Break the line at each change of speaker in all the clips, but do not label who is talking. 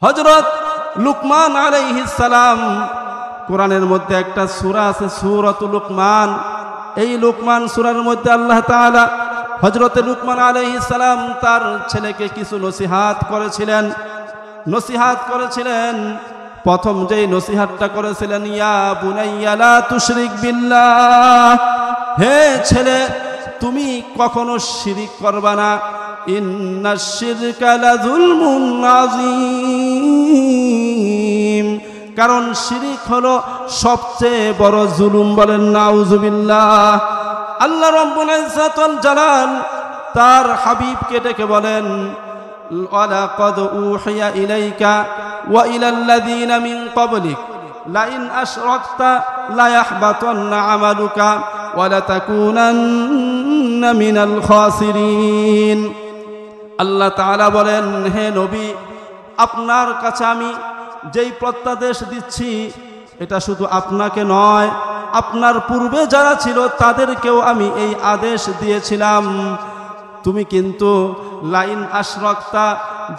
হযরত লুকমান আলাইহিস সালাম, কোরআনের মধ্যে একটা সূরা আছে সূরাতুল লুকমান। এই লুকমান সূরার মধ্যে আল্লাহ তাআলা হযরত লুকমান আলাইহিস সালাম তার ছেলেকে কিছু নসিহত করেছিলেন। প্রথম যেই নসিহতটা করেছিলেন, ইয়া বুনাইয়া লা তুশরিক বিল্লাহ, হে ছেলে তুমি কখনো শিরিক করবা না, ইন্নাশ শিরকা লাযুলমুন আযীম, কারণ শিরিক হলো সবচেয়ে বড় জুলুম। বলেন নাউযুবিল্লাহ। আল্লাহ রাব্বুল ইজ্জাত ওয়াল জালাল তার হাবিবকে ডেকে বলেন, ওয়ালাকাদ উহিয়া ইলাইকা ওয়া ইলাল্লাযীনা মিন ক্বাবলিক লাইন আশরাকতা লায়াহবাতান্না আমালুকা ওয়া লাতাকুনান্না মিনাল খাসিরিন। আল্লাহ তাআলা বলেন, হে নবী, আপনার কাছে আমি যেই প্রত্যাদেশ দিচ্ছি এটা শুধু আপনাকে নয়, আপনার পূর্বে যারা ছিল তাদেরকেও আমি এই আদেশ দিয়েছিলাম। তুমি কিন্তু লাইন আশরাকতা,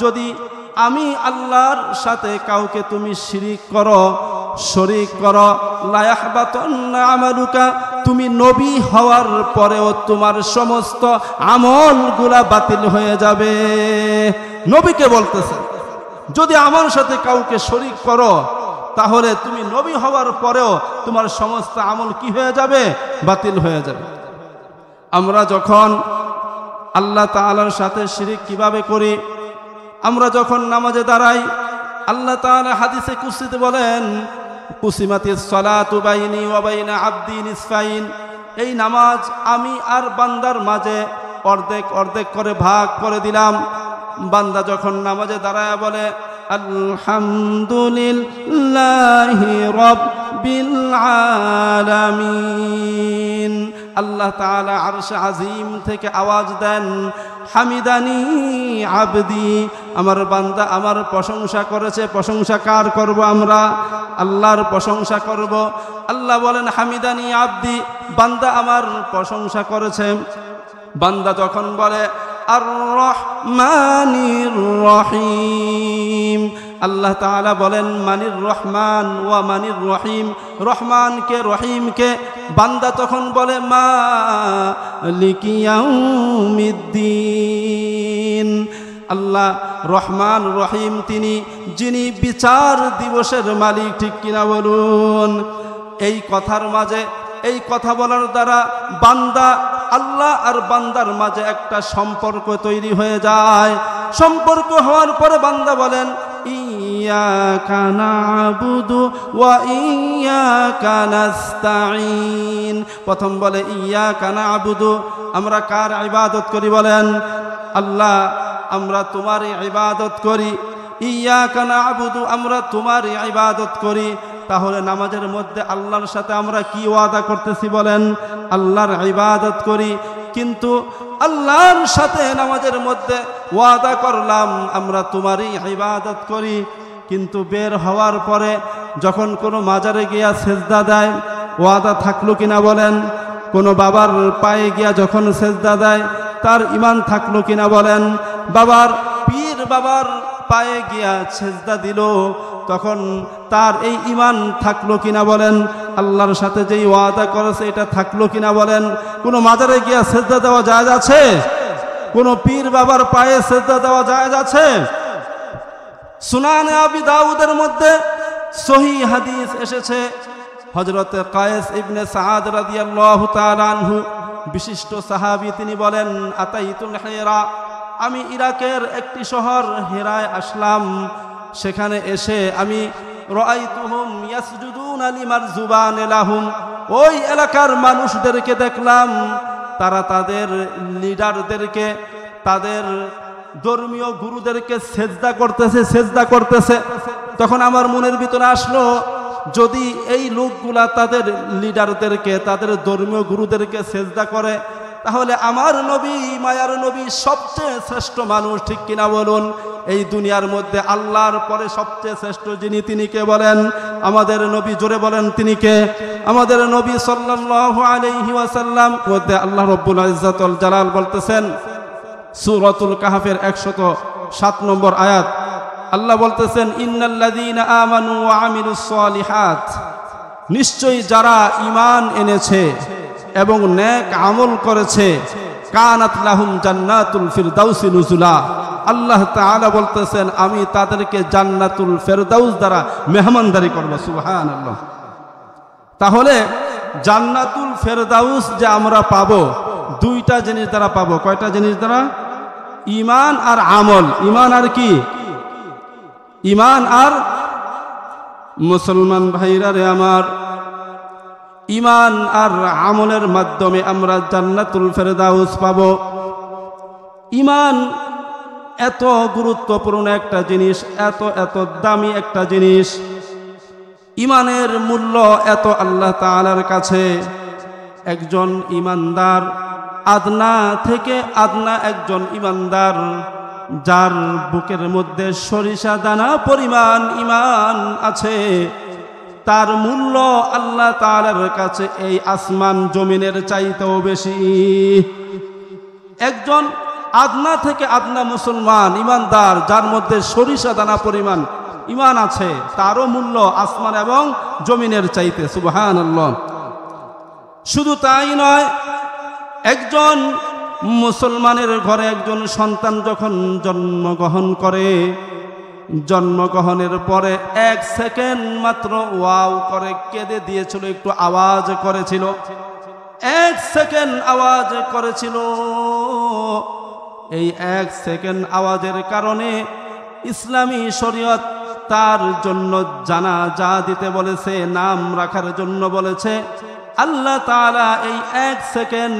যদি আমি আল্লাহর সাথে কাউকে তুমি শরীক করো লায়াহবাতান্না আমালুকা, তুমি নবী হওয়ার পরেও তোমার সমস্ত আমলগুলা বাতিল হয়ে যাবে। নবীকে বলতেছে, যদি আমার সাথে কাউকে শরীক করো তাহলে তুমি নবী হওয়ার পরেও তোমার সমস্ত আমল কি হয়ে যাবে? বাতিল হয়ে যাবে। আমরা যখন আল্লাহ তাআলার সাথে শিরিক কিভাবে করি? আমরা যখন নামাজে দাঁড়াই, আল্লাহ তাআলা হাদিসে কুদসিতে বলেন, কুসিমাতিস সালাতু বাইনি ওয়া বাইনা আবদি নিসফাইন, এই নামাজ আমি আর বান্দার মাঝে অর্ধেক অর্ধেক করে ভাগ করে দিলাম। বান্দা যখন নামাজে দাঁড়ায় বলে আলহামদুলিল্লাহি রাব্বিল আলামিন, আল্লাহ তাআলা আরশে আজিম থেকে আওয়াজ দেন, হামিদানি আবদি, আমার বান্দা আমার প্রশংসা করেছে। প্রশংসা কার করব? আমরা আল্লাহর প্রশংসা করব। আল্লাহ বলেন, হামিদানি আবদি, বান্দা আমার প্রশংসা করেছে। বান্দা যখন বলে আর রহমানির রহিম, আল্লাহ তাআলা বলেন মানির রহমান ওয়া মানির রহিম, রহমানকে রহিমকে। বান্দা তখন বলে মালিকি ইয়াউমিদ্দিন, আল্লাহ রহমান রহিম তিনি যিনি বিচার দিবসের মালিক। ঠিক কিনা বলুন? এই কথার মাঝে, এই কথা বলার দ্বারা বান্দা আল্লাহ আর বান্দার মাঝে একটা সম্পর্ক তৈরি হয়ে যায়। সম্পর্ক হওয়ার পরে বান্দা বলেন ইয়াকা না'বুদু ওয়া ইয়াকা নাস্তাঈন। প্রথম বলে ইয়াকা না'বুদু, আমরা কার ইবাদত করি? বলেন আল্লাহ, আমরা তোমারই ইবাদত করি। ইয়াকা না'বুদু, আমরা তোমারই ইবাদত করি। তাহলে নামাজের মধ্যে আল্লাহর সাথে আমরা কি ওয়াদা করতেছি? বলেন আল্লাহর ইবাদত করি। কিন্তু আল্লাহর সাথে নামাজের মধ্যে ওয়াদা করলাম আমরা তোমারই ইবাদত করি, কিন্তু বের হওয়ার পরে যখন কোনো মাজারে গিয়া সেজদা দেয়, ওয়াদা থাকলো কিনা? বলেন কোনো বাবার পায়ে গিয়া যখন সেজদা দেয় তার ঈমান থাকলো কিনা? বলেন বাবার পীর বাবার পায়ে গিয়া সেজদা দিল, তখন তার এই ঈমান থাকলো কিনা? বলেন আল্লাহর সাথে যেই ওয়াদা করেছে এটা থাকলো কিনা? বলেন কোনো মাজারে গিয়া সেজদা দেওয়া জায়েজ আছে? কোনো পীর বাবার পায়ে সেজদা দেওয়া জায়েজ আছে? সুনানে আবি দাউদের মধ্যে সহিহ হাদিস এসেছে, হযরত কায়েস ইবনে সাআদ রাদিয়াল্লাহু তাআলা আনহু, বিশিষ্ট সাহাবী, তিনি বলেন আতাইতুল হিরা, আমি ইরাকের একটি শহর হিরায় আসলাম। সেখানে এসে আমি রাআইতুহুম ইয়াসজুদুনা লিমারজুবান লাহুম, ওই এলাকার মানুষদেরকে দেখলাম তারা তাদের লিডারদেরকে, তাদের ধর্মীয় গুরুদেরকে সেজদা করতেছে। তখন আমার মনের ভিতরে আসলো, যদি এই লোকগুলা তাদের লিডারদেরকে, তাদের ধর্মীয় গুরুদেরকে সেজদা করে, তাহলে আমার নবী, মায়ার নবী সবচেয়ে শ্রেষ্ঠ মানুষ। ঠিক কিনা বলুন? এই দুনিয়ার মধ্যে আল্লাহর পরে সবচেয়ে শ্রেষ্ঠ যিনি, তিনি কে? বলেন আমাদের নবী। জোরে বলেন তিনি কে? আমাদের নবী সাল্লাল্লাহু আলাইহি ওয়াসাল্লাম। মধ্যে আল্লাহ রাব্বুল ইজ্জাত ওয়াল জালাল বলতেছেন সূরাতুল কাহফের 107 নম্বর আয়াত, আল্লাহ বলতেছেন ইন্নাল্লাযীনা আমানু ওয়া আমিলুস সলিহাত, নিশ্চয়ই যারা ঈমান এনেছে এবং নেক আমল করেছে, কানাত লাহুম জান্নাতুল ফিরদাউসি নুজুলা, আল্লাহ তাআলা বলতেছেন আমি তাদেরকে জান্নাতুল ফেরদাউস দ্বারা মেহমানদারি করব। সুবহানাল্লাহ। তাহলে জান্নাতুল ফেরদাউস যে আমরা পাবো, দুইটা জিনিস দ্বারা পাবো। কয়টা জিনিস দ্বারা? ঈমান আর আমল। ঈমান আর কি? ঈমান আর, মুসলমান ভাইরা রে আমার, ঈমান আর আমলের মাধ্যমে আমরা জান্নাতুল ফেরদাউস পাবো। ঈমান এত গুরুত্বপূর্ণ একটা জিনিস, এত এত দামি একটা জিনিস, ঈমানের মূল্য এত আল্লাহ তাআলার কাছে। একজন ঈমানদার, আদনা থেকে আদনা একজন ঈমানদার, যার বুকের মধ্যে সরিষা দানা পরিমাণ ঈমান আছে, তার মূল্য আল্লাহ তাআলার কাছে এই আসমান জমিনের চাইতেও বেশি। একজন আদনা থেকে আদনা মুসলমান ঈমানদার, যার মধ্যে সরিষা দানা পরিমাণ ঈমান আছে, তারও মূল্য আসমান এবং জমিনের চাইতে। সুবহানাল্লাহ। শুধু তাই নয়, একজন মুসলমানের ঘরে একজন সন্তান যখন জন্মগ্রহণ করে, জন্মগ্রহণের পরে 1 সেকেন্ড মাত্র ওয়াও করে কেঁদে দিয়েছিল, একটু আওয়াজ করেছিল, 1 সেকেন্ড আওয়াজ করেছিল। এই 1 সেকেন্ড আওয়াজের কারণে ইসলামী শরীয়ত তার জন্য জানাজা দিতে বলেছে, নাম রাখার জন্য বলেছে। আল্লাহ তাআলা এই 1 সেকেন্ড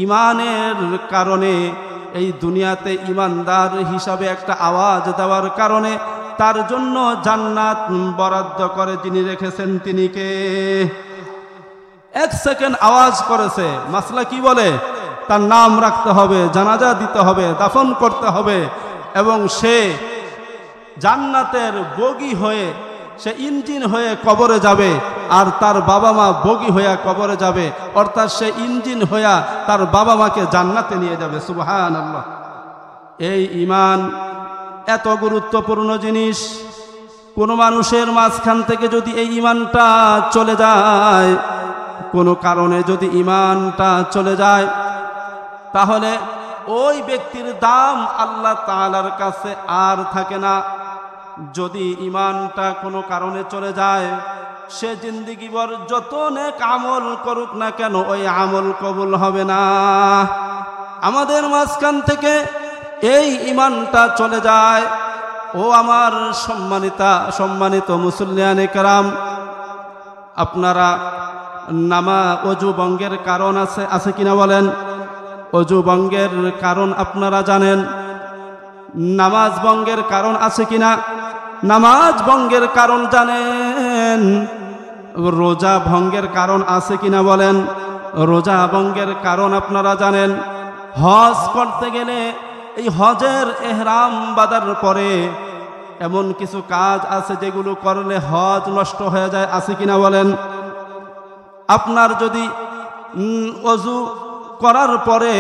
ঈমানের কারণে, এই দুনিয়াতে ঈমানদার হিসাবে একটা আওয়াজ দেওয়ার কারণে তার জন্য জান্নাত বরাদ্দ করে যিনি রেখেছেন, তিনি কে? 1 সেকেন্ড আওয়াজ করেছে, মাসলা কি বলে? তার নাম রাখতে হবে, জানাজা দিতে হবে, দাফন করতে হবে, এবং সে জান্নাতের বগি হয়ে, সে ইঞ্জিন হয়ে কবরে যাবে, আর তার বাবা মা বগি হইয়া কবরে যাবে, অর্থাৎ সে ইঞ্জিন হইয়া তার বাবা মাকে জান্নাতে নিয়ে যাবে। সুবহানাল্লাহ। এই ঈমান এত গুরুত্বপূর্ণ জিনিস। কোনো মানুষের মাঝখান থেকে যদি এই ঈমানটা চলে যায়, কোনো কারণে যদি ঈমানটা চলে যায়, তাহলে ওই ব্যক্তির দাম আল্লাহ তাআলার কাছে আর থাকে না। যদি ঈমানটা কোনো কারণে চলে যায়, সে জিন্দেগিভর যত নেক আমল করুক না কেন, ওই আমল কবুল হবে না। আমাদের মাঝখান থেকে এই ঈমানটা চলে যায়। ও আমার সম্মানিত মুসল্লিয়ানে কেরাম, আপনারা অজু ভঙ্গের কারণ আছে কিনা বলেন? অজু ভঙ্গের কারণ আপনারা জানেন? নামাজ ভঙ্গের কারণ আছে কিনা? নামাজ ভঙ্গের কারণ জানেন? রোজা ভঙ্গের কারণ আছে কিনা বলেন? রোজা ভঙ্গের কারণ আপনারা জানেন? হজ করতে গেলে এই হজের এহরাম বাঁধার পরে এমন কিছু কাজ আছে যেগুলো করলে হজ নষ্ট হয়ে যায়, আছে কিনা বলেন? আপনার যদি অজু করার পরে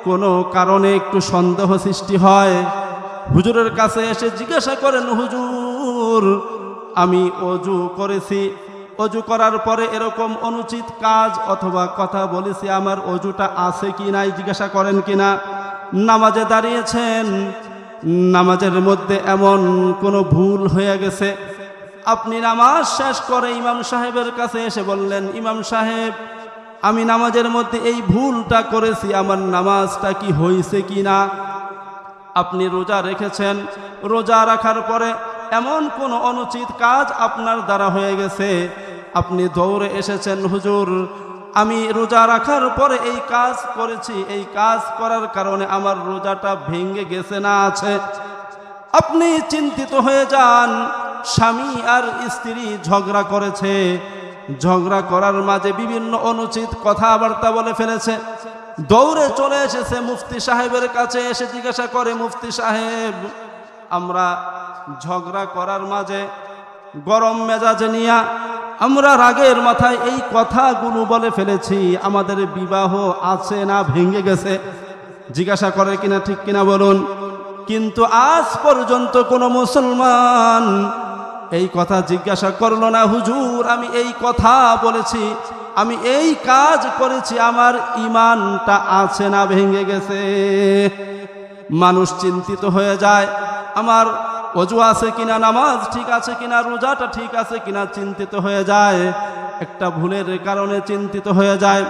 কোনো কারণে একটু সন্দেহ সৃষ্টি হয়, হুজুরের কাছে এসে জিজ্ঞাসা করেন, হুজুর আমি অজু করেছি, অজু করার পরে এরকম অনুচিত কাজ অথবা কথা বলেছি, আমার অজুটা আছে কি নাই জিজ্ঞাসা করেন কিনা? নামাজে দাঁড়িয়েছেন, নামাজের মধ্যে এমন কোনো ভুল হয়ে গেছে, আপনি নামাজ শেষ করে ইমাম সাহেবের কাছে এসে বললেন, ইমাম সাহেব আমি নামাজের মধ্যে এই ভুলটা করেছি, আমার নামাজটা কি হয়েছে কি না? আপনি রোজা রেখেছেন, রোজা রাখার পরে এমন কোনো অনুচিত কাজ আপনার দ্বারা হয়ে গেছে, আপনি দৌড়ে এসেছেন, হুজুর আমি রোজা রাখার পরে এই কাজ করেছি, এই কাজ করার কারণে আমার রোজাটা ভেঙে গেছে না আছে। আপনি চিন্তিত হয়ে যান, স্বামী আর স্ত্রী ঝগড়া করেছে, ঝগড়া করার মাঝে বিভিন্ন অনুচিত কথাবার্তা বলে ফেলেছে, দৌড়ে চলে এসেছে মুফতি সাহেবের কাছে, এসে জিজ্ঞাসা করে, মুফতি সাহেব আমরা ঝগড়া করার মাঝে গরম মেজাজে নিয়া আমরা রাগের মাথায় এই কথাগুলো বলে ফেলেছি, আমাদের বিবাহ আছে না ভেঙে গেছে? জিজ্ঞাসা করে কিনা, ঠিক কিনা বলুন? কিন্তু আজ পর্যন্ত কোনো মুসলমান এই কথা জিজ্ঞাসা করলো না, হুজুর আমি এই কথা বলেছি, আমি এই কাজ করেছি, আমার ঈমানটা আছে না ভেঙে গেছে? মানুষ চিন্তিত হয়ে যায়, আমার ওযু আছে কিনা, নামাজ ঠিক আছে কিনা, রোজাটা ঠিক আছে কিনা চিন্তিত হয়ে যায়, একটা ভুলের কারণে চিন্তিত হয়ে যায়,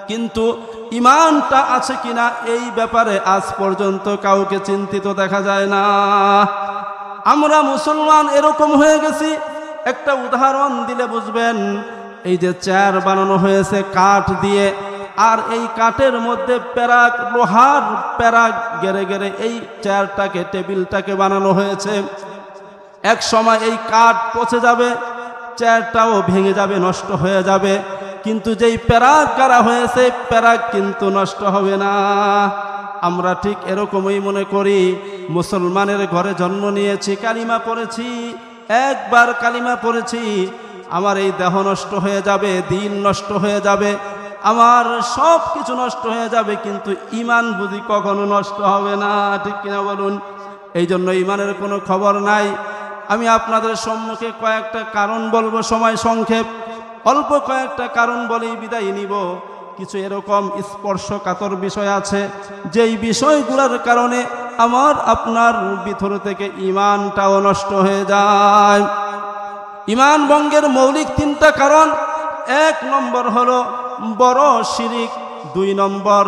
কিন্তু ঈমানটা আছে কিনা এই ব্যাপারে আজ পর্যন্ত কাউকে চিন্তিত দেখা যায় না। আমরা মুসলমান এরকম হয়ে গেছি। একটা উদাহরণ দিলে বুঝবেন। এই যে চেয়ার বানানো হয়েছে কাঠ দিয়ে, আর এই কাঠের মধ্যে প্যারাক, লোহার প্যারাক গেড়ে গেড়ে এই চেয়ারটাকে, টেবিলটাকে বানানো হয়েছে। এক সময় এই কাঠ পচে যাবে, চেয়ারটাও ভেঙে যাবে, নষ্ট হয়ে যাবে, কিন্তু যেই প্যারাক গাড়া হয়েছে প্যারাক কিন্তু নষ্ট হবে না। আমরা ঠিক এরকমই মনে করি। মুসলমানের ঘরে জন্ম নিয়েছি, কালিমা পড়েছি, একবার কালিমা পড়েছি, আমার এই দেহ নষ্ট হয়ে যাবে, দিন নষ্ট হয়ে যাবে, আমার সব কিছু নষ্ট হয়ে যাবে, কিন্তু ঈমান বুঝি কখনো নষ্ট হবে না, ঠিক কিনা বলুন? এই জন্য ঈমানের কোনো খবর নাই। আমি আপনাদের সম্মুখে কয়েকটা কারণ বলবো, সময় সংক্ষেপ, অল্প কয়েকটা কারণ বলেই বিদায় নিব। কিছু এরকম স্পর্শকাতর বিষয় আছে যেই বিষয়গুলোর কারণে আমার আপনার ভিতর থেকে ঈমানটাও নষ্ট হয়ে যায়। ঈমান ভঙ্গের মৌলিক তিনটা কারণ। এক নম্বর হলো বড় শিরিক, দুই নম্বর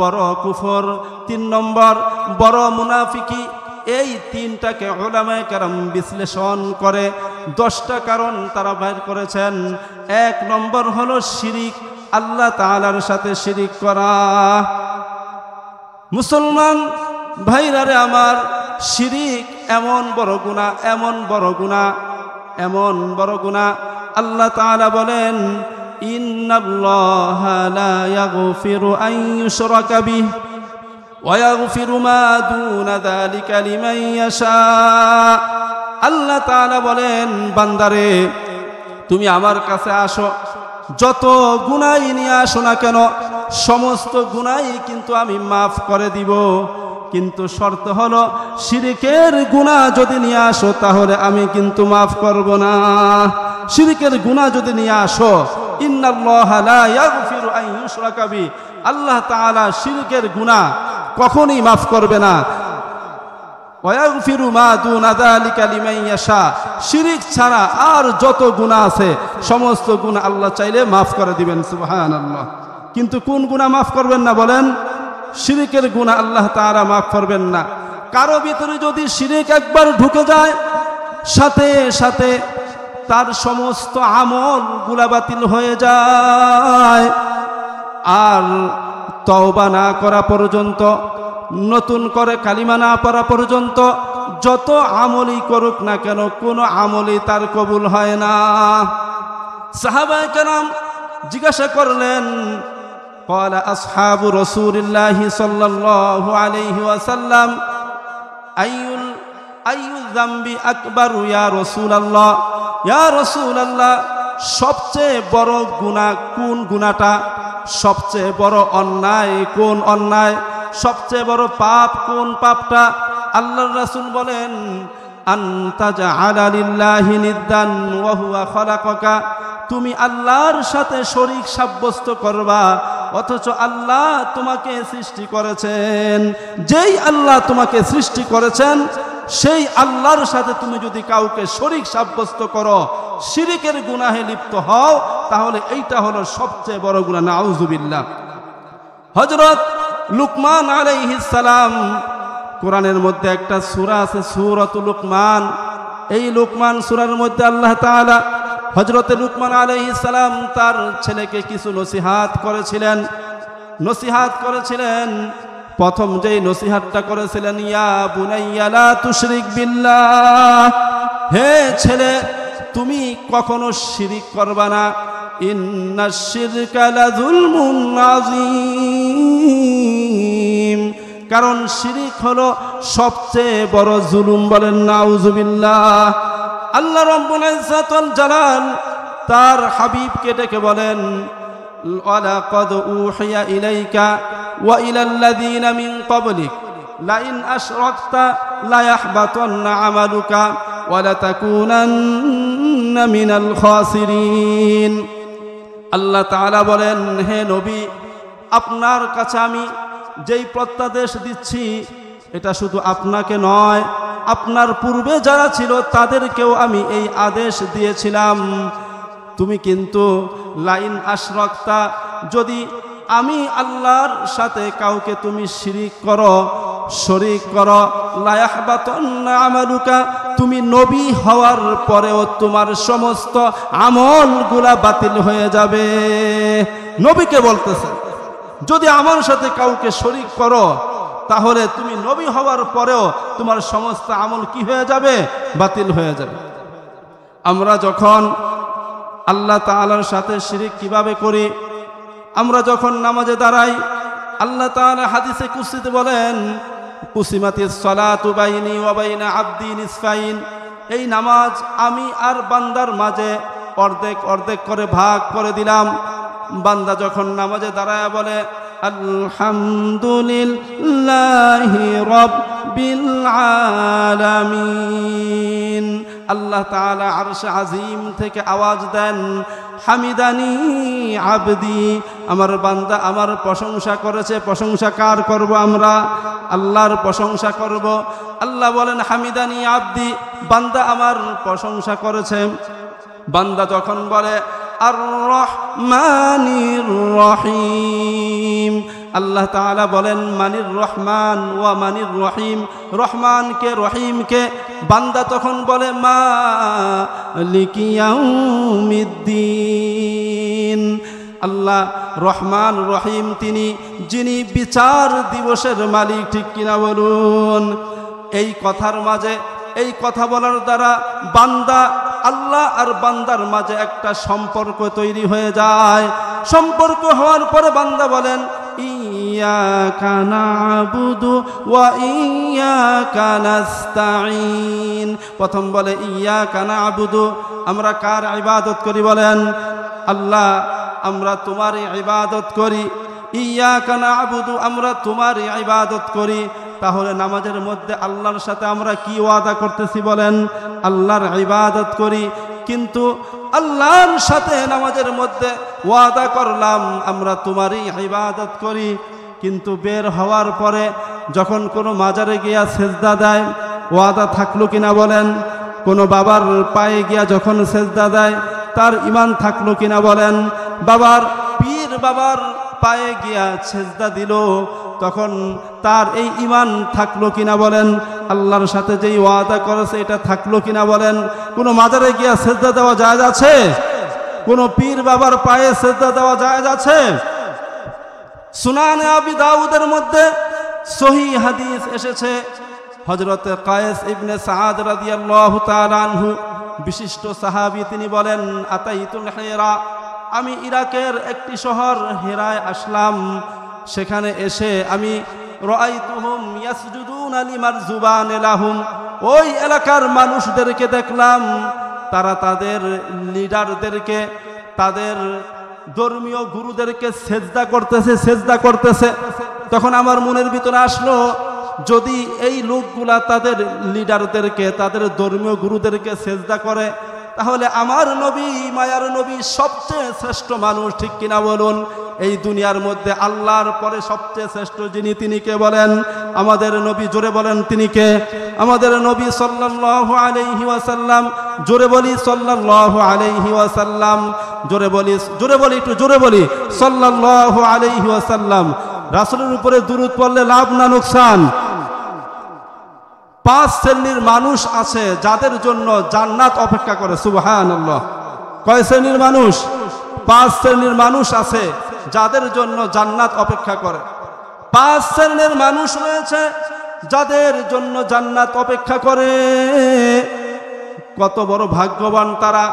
বড় কুফর, তিন নম্বর বড় মুনাফিকি। এই তিনটাকে উলামায়ে কেরাম বিশ্লেষণ করে 10টা কারণ তারা বের করেছেন। এক নম্বর হলো শিরিক, আল্লাহ তাআলার সাথে শিরিক করা। মুসলমান ভাইরারে আমার, শিরিক এমন বড় গুনাহ, এমন বড় গুনাহ, এমন বড় গুনাহ, আল্লাহ তাআলা বলেন ইন্নাল্লাহা লা ইয়াগফিরু আন ইউশরাকা বিহি ওয়া ইয়াগফিরু মা দুনা যালিকা লিমান ইয়াশা। আল্লাহ তাআলা বলেন, বান্দারে তুমি আমার কাছে আসো, যত গুনাহ নিয়ে আসো না কেন সমস্ত গুনাহ কিন্তু আমি মাফ করে দিব, কিন্তু শর্ত হলো শিরকের গুনাহ যদি নিয়ে আসো তাহলে আমি কিন্তু মাফ করব না। শিরকের গুনাহ যদি নিয়ে আসো, ইন্নাল্লাহা লা ইয়াগফিরু আন ইউশরাকা বিহি, আল্লাহ তাআলা শিরকের গুনাহ কখনোই মাফ করবে না। ওয়া ইয়াগফিরু মা দুনা যালিকা লিমান ইয়াশা, শিরক ছাড়া আর যত গুনাহ আছে সমস্ত গুনাহ আল্লাহ চাইলে মাফ করে দিবেন, সুবহানাল্লাহ। কিন্তু কোন গুনাহ মাফ করবেন না বলেন? শিরকের গুনাহ আল্লাহ তাআলা মাফ করবেন না। কারো ভিতরে যদি শিরক একবার ঢুকে যায়, সাথে সাথে তার সমস্ত আমল গুলা বাতিল হয়ে যায়। আর তওবা না করা পর্যন্ত, নতুন করে কালিমা না পড়া পর্যন্ত যত আমলই করুক না কেন কোনো আমলই তার কবুল হয় না। সাহাবায়ে কেরাম জিজ্ঞাসা করলেন, قال أصحاب رسول الله صلى الله عليه وسلم أي الذنب أكبر يا رسول الله, يا رسول الله সবচেয়ে বড় গুনাহ কোন গুনাহটা, সবচেয়ে বড় অন্যায় কোন অন্যায়, সবচেয়ে বড় পাপ কোন পাপটা? আল্লাহর রাসূল বলেন, আনতা জাআলা লিল্লাহি নিদ্দান ওয়া হুয়া খালাকাকা, তুমি আল্লাহর সাথে শরীক সাব্যস্ত করবা অথচ আল্লাহ তোমাকে সৃষ্টি করেছেন। যেই আল্লাহ তোমাকে সৃষ্টি করেছেন সেই আল্লাহর সাথে তুমি যদি কাউকে শরীক সাব্যস্ত করো, শিরকের গুনাহে লিপ্ত হও, তাহলে এইটা হলো সবচেয়ে বড় গুনাহ। নাউযুবিল্লাহ। হযরত লুকমান আলাইহিস সালাম, কোরআনের মধ্যে একটা সূরা আছে সূরাতুল লুকমান। এই লুকমান সূরার মধ্যে আল্লাহ তাআলা হযরতে লুকমান আলাইহিস সালাম তার ছেলেকে কিছু নসিহত করেছিলেন। প্রথম যেই নসিহতটা করেছিলেন, ইয়া বুনাইয়া লা তুশরিক বিল্লাহ, হে ছেলে তুমি কখনো শিরিক করবা না, ইন্নাশ শিরকা লাযুলমুন আযীম, কারণ শিরিক হলো সবচেয়ে বড় জুলুম। বলেন নাউযুবিল্লাহ। আল্লাহ রাব্বুল ইজ্জাত ওয়াল জালাল তার হাবিবকে ডেকে বলেন, ওয়ালাকাদ উহিয়া ইলাইকা ওয়া ইলাল্লাযীনা মিন ক্বাবলিক লাইন আশরাকতা লা ইয়াহবাতান্না আমালুকা ওয়া লাতাকুনান্না মিনাল খাসিরিন। আল্লাহ তাআলা বলেন, হে নবী, আপনার কাছে আমি যেই প্রত্যাদেশ দিচ্ছি এটা শুধু আপনাকে নয়, আপনার পূর্বে যারা ছিল তাদেরকেও আমি এই আদেশ দিয়েছিলাম। তুমি কিন্তু লাইন আশরাকতা, যদি আমি আল্লাহর সাথে কাউকে তুমি শরীক করো লা ইয়াহবাতান্না আমালুকা, তুমি নবী হওয়ার পরেও তোমার সমস্ত আমলগুলা বাতিল হয়ে যাবে। নবীকে বলতেছে, যদি আমার সাথে কাউকে শরীক করো তাহলে তুমি নবী হওয়ার পরেও তোমার সমস্ত আমল কি হয়ে যাবে? বাতিল হয়ে যাবে। আমরা যখন আল্লাহ তাআলার সাথে শিরক কিভাবে করি? আমরা যখন নামাজে দাঁড়াই, আল্লাহ তাআলা হাদিসে কুদসিতে বলেন, কুসিমাতিস সালাতু বাইনি ওয়া বাইনা আবদি নিসফাইন, এই নামাজ আমি আর বান্দার মাঝে অর্ধেক অর্ধেক করে ভাগ করে দিলাম। বান্দা যখন নামাজে দাঁড়ায় বলে আলহামদুলিল্লাহি রাব্বিল আলামিন, আল্লাহ তাআলা আরশে আজিম থেকে আওয়াজ দেন, হামিদানি আবদি, আমার বান্দা আমার প্রশংসা করেছে। প্রশংসা কার করব? আমরা আল্লাহর প্রশংসা করব। আল্লাহ বলেন, হামিদানি আবদি, বান্দা আমার প্রশংসা করেছে। বান্দা যখন বলে আর রহমানির রহিম, আল্লাহ তাআলা বলেন মানির রহমান ওয়া মানির রহিম, রহমানকে রহিমকে। বান্দা তখন বলে মালিকি ইয়াউমিদ্দিন, আল্লাহ রহমান রহিম তিনি, যিনি বিচার দিবসের মালিক। ঠিক কিনা বলুন? এই কথার মাঝে, এই কথা বলার দ্বারা বান্দা আল্লাহ আর বান্দার মাঝে একটা সম্পর্ক তৈরি হয়ে যায়। সম্পর্ক হওয়ার পরে বান্দা বলেন ইয়াকা না'বুদু ওয়া ইয়াকা নাস্তাঈন। প্রথম বলে ইয়াকা না'বুদু, আমরা কার ইবাদত করি? বলেন আল্লাহ, আমরা তোমার ইবাদত করি। ইয়াকা না'বুদু, আমরা তোমার ইবাদত করি। তাহলে নামাজের মধ্যে আল্লাহর সাথে আমরা কি ওয়াদা করতেছি? বলেন আল্লাহর ইবাদত করি। কিন্তু আল্লাহর সাথে নামাজের মধ্যে ওয়াদা করলাম আমরা তোমারই ইবাদত করি, কিন্তু বের হওয়ার পরে যখন কোনো মাজারে গিয়া সেজদা দেয়, ওয়াদা থাকলো কিনা? বলেন কোনো বাবার পায়ে গিয়া যখন সেজদা দেয় তার ঈমান থাকলো কিনা? বলেন বাবার পীর বাবার পায়ে গিয়া সেজদা দিল, তখন তার এই ঈমান থাকলো কিনা? বলেন আল্লাহর সাথে যেই ওয়াদা করেছে এটা থাকলো কিনা? বলেন কোনো মাজারে গিয়া সেজদা দেওয়া জায়েজ আছে? কোনো পীর বাবার পায়ে সেজদা দেওয়া জায়েজ আছে? সুনানে আবি দাউদের মধ্যে সহিহ হাদিস এসেছে, হযরত কায়েস ইবনে সাআদ রাদিয়াল্লাহু তাআলা আনহু, বিশিষ্ট সাহাবী, তিনি বলেন আতাইতুল হিরা, আমি ইরাকের একটি শহর হেরায় আসলাম। সেখানে এসে আমি রাআইতুহুম ইয়াসজুদুনা লিমারজুবান লাহুম, ওই এলাকার মানুষদেরকে দেখলাম তারা তাদের লিডারদেরকে, তাদের ধর্মীয় গুরুদেরকে সেজদা করতেছে। তখন আমার মনের ভিতরে আসলো, যদি এই লোকগুলা তাদের লিডারদেরকে, তাদের ধর্মীয় গুরুদেরকে সেজদা করে, তাহলে আমার নবী, মায়ার নবী, সবচেয়ে শ্রেষ্ঠ মানুষ। ঠিক কিনা বলুন? এই দুনিয়ার মধ্যে আল্লাহর পরে সবচেয়ে শ্রেষ্ঠ যিনি, তিনি কে? বলেন আমাদের নবী। জোরে বলেন তিনি কে? আমাদের নবী সাল্লাল্লাহু আলাইহি ওয়াসাল্লাম। জোরে বলি সাল্লাল্লাহু আলাইহি ওয়াসাল্লাম। জোরে বলি, একটু জোরে বলি সাল্লাল্লাহু আলাইহি ওয়াসাল্লাম। রাসূলের উপরে দুরূদ পড়লে লাভ না লোকসান? 5 শ্রেণীর মানুষ আছে যাদের জন্য জান্নাত অপেক্ষা করে। সুবহানাল্লাহ। কয় শ্রেণীর মানুষ? 5 শ্রেণীর মানুষ আছে যাদের জন্য জান্নাত অপেক্ষা করে। 5 শ্রেণীর মানুষ রয়েছে যাদের জন্য জান্নাত অপেক্ষা করে। কত বড় ভাগ্যবান তারা!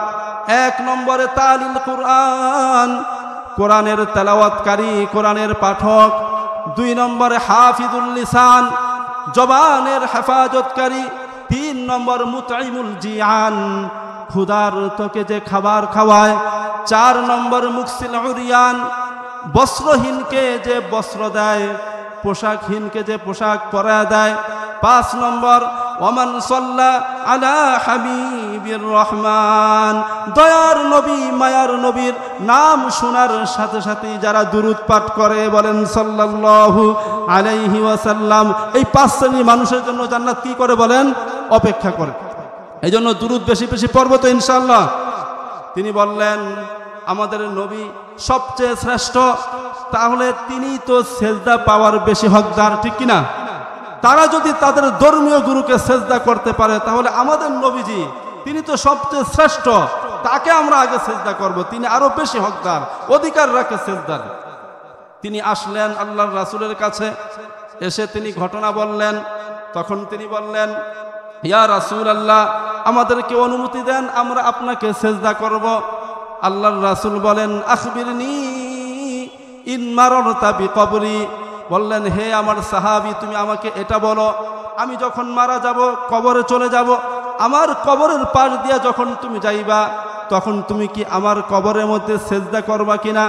1 নম্বরে তালিল কুরআন, কোরআনের তেলাওয়াতকারী, কোরআনের পাঠক। 2 নম্বরে হাফিজুল লিসান, জবানের হেফাজতকারী। 3 নম্বর মুতঈমুল জিয়ান, ক্ষুধার তোকে যে খাবার খাওয়ায়। 4 নম্বর মুকসিল উরিয়ান, বস্ত্রহীনকে যে বস্ত্র দেয়। পোশাকহীনকে যে পোশাক পরায় দেয়। 5 নম্বর ওমান সাল্লা আলা হাবিবির রহমান, দয়ার নবী মায়ার নবীর নাম শোনার সাথে সাথে যারা দুরূদ পাঠ করে, বলেন সাল্লাল্লাহু আলাইহি ওয়াসাল্লাম, এই 5 শ্রেণীর মানুষের জন্য জান্নাত কি করে বলেন? অপেক্ষা করে। এই জন্য দুরূদ বেশি বেশি পড়ব তো ইনশাআল্লাহ। তিনি বললেন আমাদের নবী সবচেয়ে শ্রেষ্ঠ, তাহলে তিনি তো সেজদা পাওয়ার বেশি হকদার, ঠিক কিনা? তারা যদি তাদের ধর্মীয় গুরুকে সেজদা করতে পারে, তাহলে আমাদের নবীজি তিনি তো সবচেয়ে শ্রেষ্ঠ, তাকে আমরা আগে সেজদা করব, তিনি আরো বেশি হকদার, অধিকার রাখে সেজদার। তিনি আসলেন আল্লাহর রাসূলের কাছে, এসে তিনি ঘটনা বললেন। তখন তিনি বললেন, ইয়া রাসূলুল্লাহ, আমাদেরকে অনুমতি দেন, আমরা আপনাকে সেজদা করব। আল্লাহর রাসূল বলেন, আখবিরনি ইন মাররতা বিকবরি, বললেন হে আমার সাহাবী, তুমি আমাকে এটা বলো, আমি যখন মারা যাব, কবরে চলে যাব, আমার কবরের পাশ দিয়া যখন তুমি যাইবা, তখন তুমি কি আমার কবরের মধ্যে সেজদা করবা কিনা?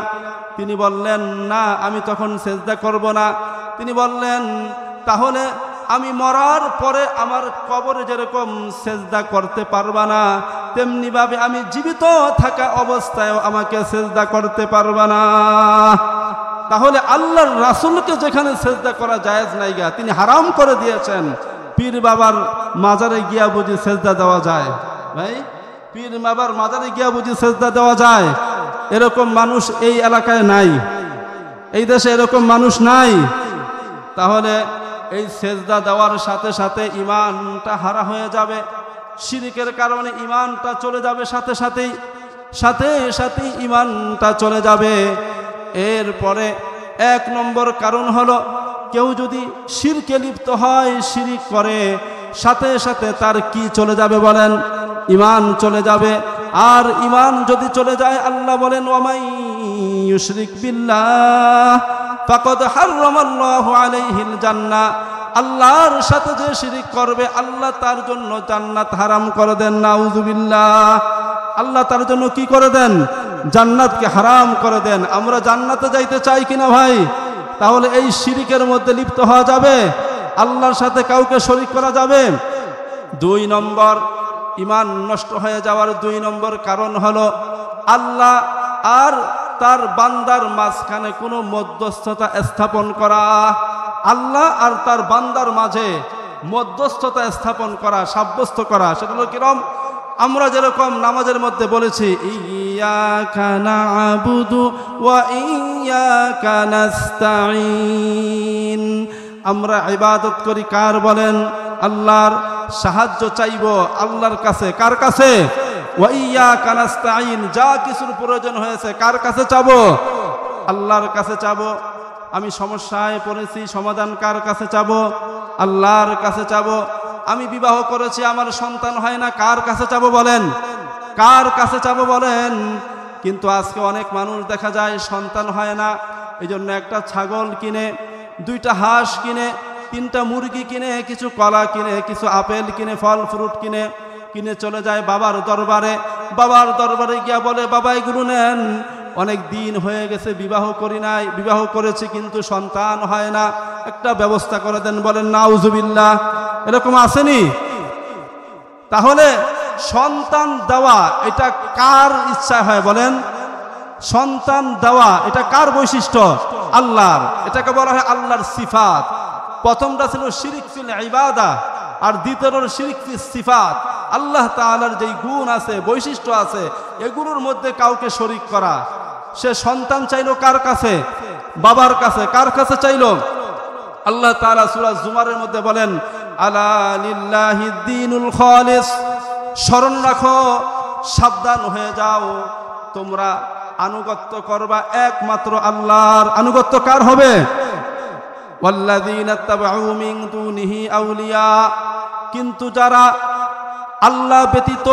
তিনি বললেন না, আমি তখন সেজদা করব না। তিনি বললেন তাহলে আমি মরার পরে আমার কবরে যেরকম সেজদা করতে পারবা না, তেমনি ভাবে আমি জীবিত থাকা অবস্থায়ও আমাকে সেজদা করতে পারবা না। তাহলে আল্লাহর রাসূলকে যেখানে সেজদা করা জায়েজ নাই গা, তিনি হারাম করে দিয়েছেন। পীর বাবার মাজারে গিয়া বুঝি সেজদা দেওয়া যায়? ভাই, পীর বাবার মাজারে গিয়া বুঝি সেজদা দেওয়া যায়? এরকম মানুষ এই এলাকায় নাই, এই দেশে এরকম মানুষ নাই। তাহলে এই সেজদা দেওয়ার সাথে সাথে ঈমানটা হারা হয়ে যাবে, শিরকের কারণে ঈমানটা চলে যাবে, সাথে সাথে ঈমানটা চলে যাবে। এরপরে 1 নম্বর কারণ হলো, কেউ যদি শিরকে লিপ্ত হয়, শিরিক করে, সাথে সাথে তার কি চলে যাবে বলেন? ঈমান চলে যাবে। আর ঈমান যদি চলে যায়, আল্লাহ বলেন ওয়ামাই ইউশরিক বিল্লাহ ফাকাদ হারামাল্লাহু আলাইহিল জান্নাহ, আল্লাহর সাথে যে শিরিক করবে, আল্লাহ তার জন্য জান্নাত হারাম করে দেন। নাউযুবিল্লাহ, আল্লাহ তার জন্য কি করে দেন? জান্নাতকে হারাম করে দেন। আমরা জান্নাতে যাইতে চাই কিনা ভাই? তাহলে এই শিরিকের মধ্যে লিপ্ত হওয়া যাবে, আল্লাহর সাথে কাউকে শরীক করা যাবে। 2 নম্বর ঈমান নষ্ট হয়ে যাওয়ার 2 নম্বর কারণ হলো, আল্লাহ আর তার বান্দার মাঝখানে কোনো মধ্যস্থতা স্থাপন করা। আল্লাহ আর তার বান্দার মাঝে মধ্যস্থতা স্থাপন করা, সাব্যস্ত করা। সেটা হলো কিরকম? আমরা যেরকম নামাজের মধ্যে বলেছি, ইয়াকা না'বুদু ওয়া ইয়াকা নাস্তাঈন, আমরা ইবাদত করি কার বলেন? আল্লাহর। সাহায্য চাইব আল্লাহর কাছে, কার কাছে? ওয়া ইয়াকা নাস্তাঈন, যা কিছুর প্রয়োজন হয়েছে কার কাছে চাবো? আল্লাহর কাছে চাবো। আমি সমস্যায় পড়েছি, সমাধান কার কাছে চাবো? আল্লাহর কাছে চাবো। আমি বিবাহ করেছি, আমার সন্তান হয় না, কার কাছে চাবো বলেন? কার কাছে চাবো বলেন? কিন্তু আজকে অনেক মানুষ দেখা যায় সন্তান হয় না, এই জন্য একটা ছাগল কিনে, 2টা হাঁস কিনে, 3টা মুরগি কিনে, কিছু কলা কিনে, কিছু আপেল কিনে, ফল ফ্রুট কিনে চলে যায় বাবার দরবারে। বাবার দরবারে গিয়া বলে, বাবা এগুলো নেন, অনেক দিন হয়ে গেছে বিবাহ করি নাই, বিবাহ করেছি কিন্তু সন্তান হয় না, একটা ব্যবস্থা করে দেন। বলেন নাউযুবিল্লাহ, এরকম আসেনি? তাহলে সন্তান দেওয়া এটা কার ইচ্ছা হয় বলেন? সন্তান দেওয়া এটা কার বৈশিষ্ট্য? আল্লাহর। এটাকে বলা হয় আল্লাহর সিফাত। প্রথমটা ছিল শিরক ফিল ইবাদা, আর দ্বিতীয়টা শিরক ফিস সিফাত। আল্লাহ তাআলার যেই গুণ আছে, বৈশিষ্ট্য আছে, এগুলোর মধ্যে কাউকে শরীক করা। সে সন্তান চাইলো কার কাছে? বাবার কাছে। কার কাছে চাইলো? আল্লাহ তাআলা সূরা জুমারের মধ্যে বলেন, আলা লিল্লাহিদ দীনুল খালিস, স্মরণ রাখো, সাবধান হয়ে যাও, তোমরা আনুগত্য করবা একমাত্র আল্লাহর। আনুগত্য কার হবে? ওয়াল্লাযীনা তাবাউ মিন দুনিহি আউলিয়া, কিন্তু যারা আল্লাহ ব্যতীত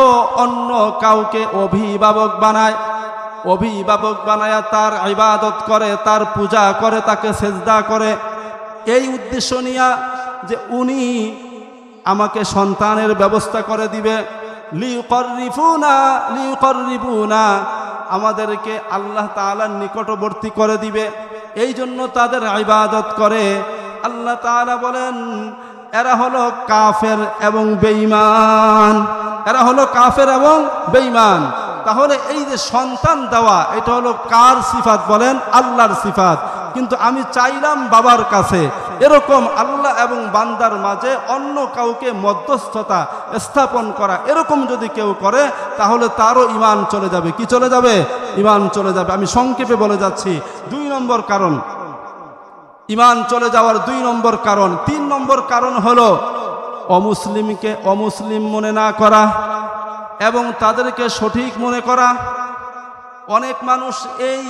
অন্য কাউকে অভিভাবক বানায়, অভিভাবক বানায়া তার ইবাদত করে, তার পূজা করে, তাকে সেজদা করে, এই উদ্দেশ্য নিয়া যে উনি আমাকে সন্তানের ব্যবস্থা করে দিবে, লিউকররিবুনা, আমাদেরকে আল্লাহ তাআলার নিকটবর্তী করে দিবে, এই জন্য তাদের ইবাদত করে। আল্লাহ তাআলা বলেন এরা হলো কাফের এবং বেঈমান, এরা হলো কাফের এবং বেঈমান। তাহলে এই যে সন্তান দেওয়া এটা হলো কার সিফাত বলেন? আল্লাহর সিফাত। কিন্তু আমি চাইলাম বাবার কাছে, এরকম আল্লাহ এবং বান্দার মাঝে অন্য কাউকে মধ্যস্থতা স্থাপন করা, এরকম যদি কেউ করে তাহলে তারও ঈমান চলে যাবে। কি চলে যাবে? ঈমান চলে যাবে। আমি সংক্ষেপে বলে যাচ্ছি। 2 নম্বর কারণ, ঈমান চলে যাওয়ার 2 নম্বর কারণ। 3 নম্বর কারণ হলো অমুসলিমকে অমুসলিম মনে না করা এবং তাদেরকে সঠিক মনে করা। অনেক মানুষ এই